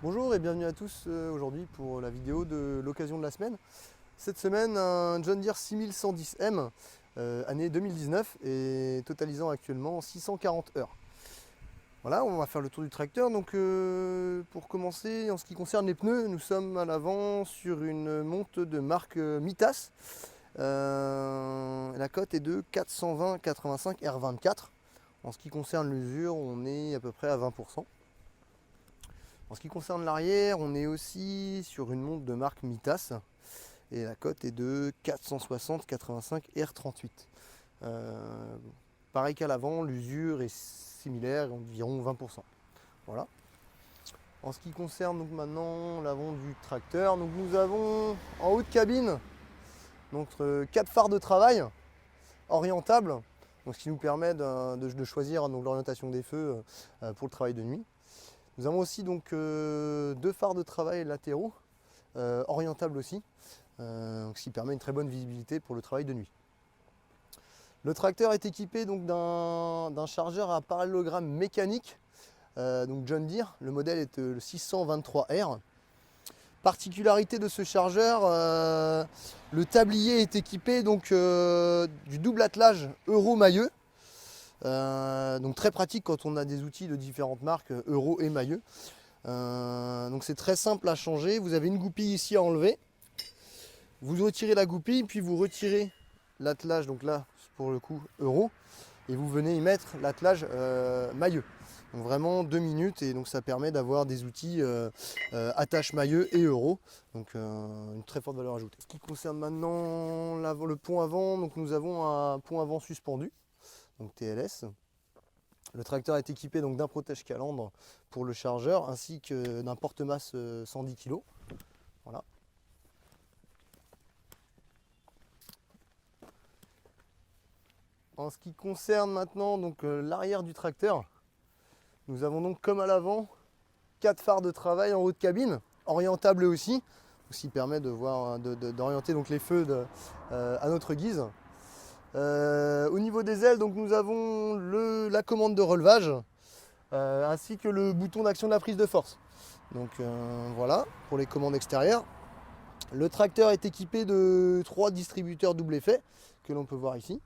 Bonjour et bienvenue à tous aujourd'hui pour la vidéo de l'occasion de la semaine. Cette semaine, un John Deere 6110M, année 2019 et totalisant actuellement 640 heures. Voilà, on va faire le tour du tracteur. Donc pour commencer, en ce qui concerne les pneus, nous sommes à l'avant sur une monte de marque Mitas. La cote est de 420-85 R24. En ce qui concerne l'usure, on est à peu près à 20%. En ce qui concerne l'arrière, on est aussi sur une montre de marque Mitas et la cote est de 460-85 R38. Pareil qu'à l'avant, l'usure est similaire, environ 20%. Voilà. En ce qui concerne donc maintenant l'avant du tracteur, donc nous avons en haut de cabine donc 4 phares de travail orientables, donc ce qui nous permet de choisir l'orientation des feux pour le travail de nuit. Nous avons aussi donc 2 phares de travail latéraux, orientables aussi, ce qui permet une très bonne visibilité pour le travail de nuit. Le tracteur est équipé donc d'un chargeur à parallélogramme mécanique, donc John Deere. Le modèle est le 623R. Particularité de ce chargeur, le tablier est équipé donc du double attelage Euro-Mailleux. Donc très pratique quand on a des outils de différentes marques, Euro et Mailleux. Donc c'est très simple à changer. Vous avez une goupille ici à enlever. Vous retirez la goupille, puis vous retirez l'attelage, donc là pour le coup Euro, et vous venez y mettre l'attelage Mailleux. Donc vraiment 2 minutes et donc ça permet d'avoir des outils attache Mailleux et Euro. Donc une très forte valeur ajoutée. Ce qui concerne maintenant le pont avant, donc nous avons un pont avant suspendu, donc TLS. Le tracteur est équipé donc d'un protège-calandre pour le chargeur ainsi que d'un porte-masse 110 kg. Voilà. En ce qui concerne maintenant donc l'arrière du tracteur, nous avons donc comme à l'avant 4 phares de travail en haut de cabine, orientables aussi, ce qui permet d'orienter donc les feux à notre guise. Au niveau des ailes, donc nous avons la commande de relevage ainsi que le bouton d'action de la prise de force. Donc voilà pour les commandes extérieures. Le tracteur est équipé de 3 distributeurs double effet que l'on peut voir ici.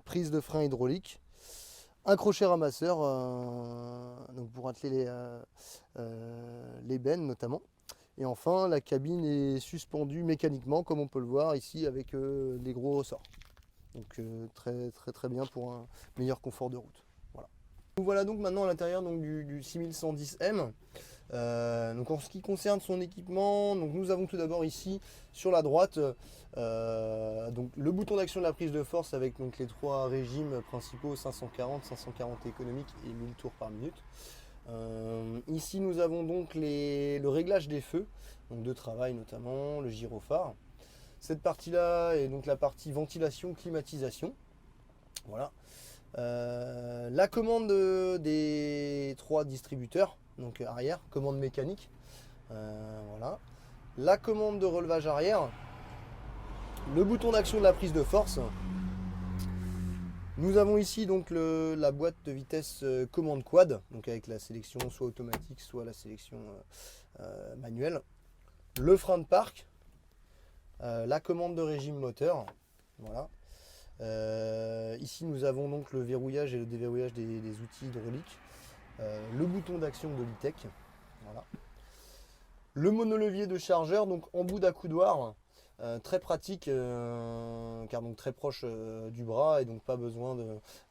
Prise de frein hydraulique, un crochet ramasseur donc pour atteler les bennes notamment. Et enfin, la cabine est suspendue mécaniquement, comme on peut le voir ici avec les gros ressorts. Donc très bien pour un meilleur confort de route. Voilà. Nous voilà donc maintenant à l'intérieur du 6110M. Donc en ce qui concerne son équipement, donc nous avons tout d'abord ici sur la droite donc le bouton d'action de la prise de force avec donc les 3 régimes principaux 540, 540 économique et 1000 tours par minute. Ici nous avons donc le réglage des feux, donc de travail notamment, le gyrophare. Cette partie là est donc la partie ventilation, climatisation. Voilà. La commande des 3 distributeurs, donc arrière, commande mécanique. Voilà. La commande de relevage arrière, le bouton d'action de la prise de force. Nous avons ici donc la boîte de vitesse commande quad, donc avec la sélection soit automatique, soit la sélection manuelle. Le frein de parc, la commande de régime moteur. Voilà. Ici nous avons donc le verrouillage et le déverrouillage des outils hydrauliques. Le bouton d'action de l'e-tech. Voilà. Le monolevier de chargeur, donc en bout d'accoudoir. Très pratique car donc très proche du bras et donc pas besoin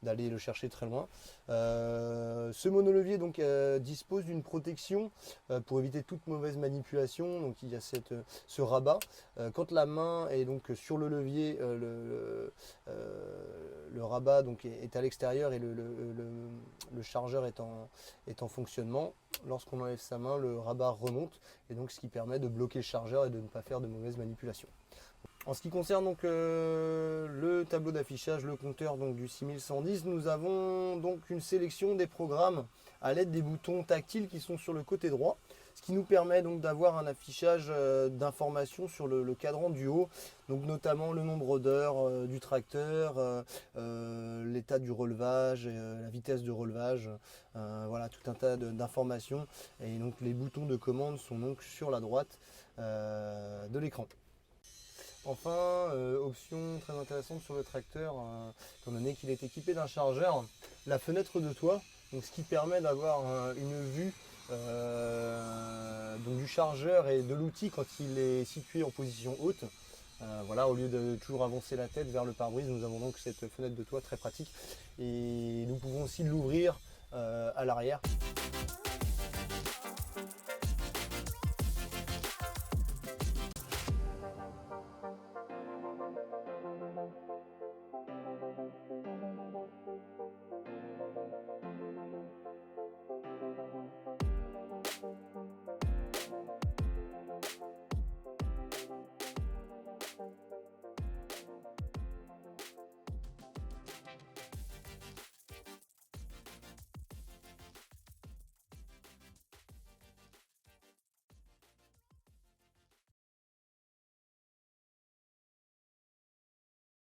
d'aller le chercher très loin. Ce monolevier donc dispose d'une protection pour éviter toute mauvaise manipulation. Donc il y a ce rabat. Quand la main est donc sur le levier, le rabat donc est à l'extérieur et le chargeur est en fonctionnement. Lorsqu'on enlève sa main, le rabat remonte et donc ce qui permet de bloquer le chargeur et de ne pas faire de mauvaises manipulations. En ce qui concerne donc le tableau d'affichage, le compteur donc du 6110, nous avons donc une sélection des programmes à l'aide des boutons tactiles qui sont sur le côté droit. ce qui nous permet donc d'avoir un affichage d'informations sur le cadran du haut, donc notamment le nombre d'heures du tracteur, l'état du relevage, la vitesse de relevage, voilà tout un tas d'informations. Et donc les boutons de commande sont donc sur la droite de l'écran. Enfin, option très intéressante sur le tracteur, étant donné qu'il est équipé d'un chargeur, la fenêtre de toit, donc ce qui permet d'avoir une vue donc du chargeur et de l'outil quand il est situé en position haute. Voilà, au lieu de toujours avancer la tête vers le pare-brise, nous avons donc cette fenêtre de toit très pratique et nous pouvons aussi l'ouvrir à l'arrière.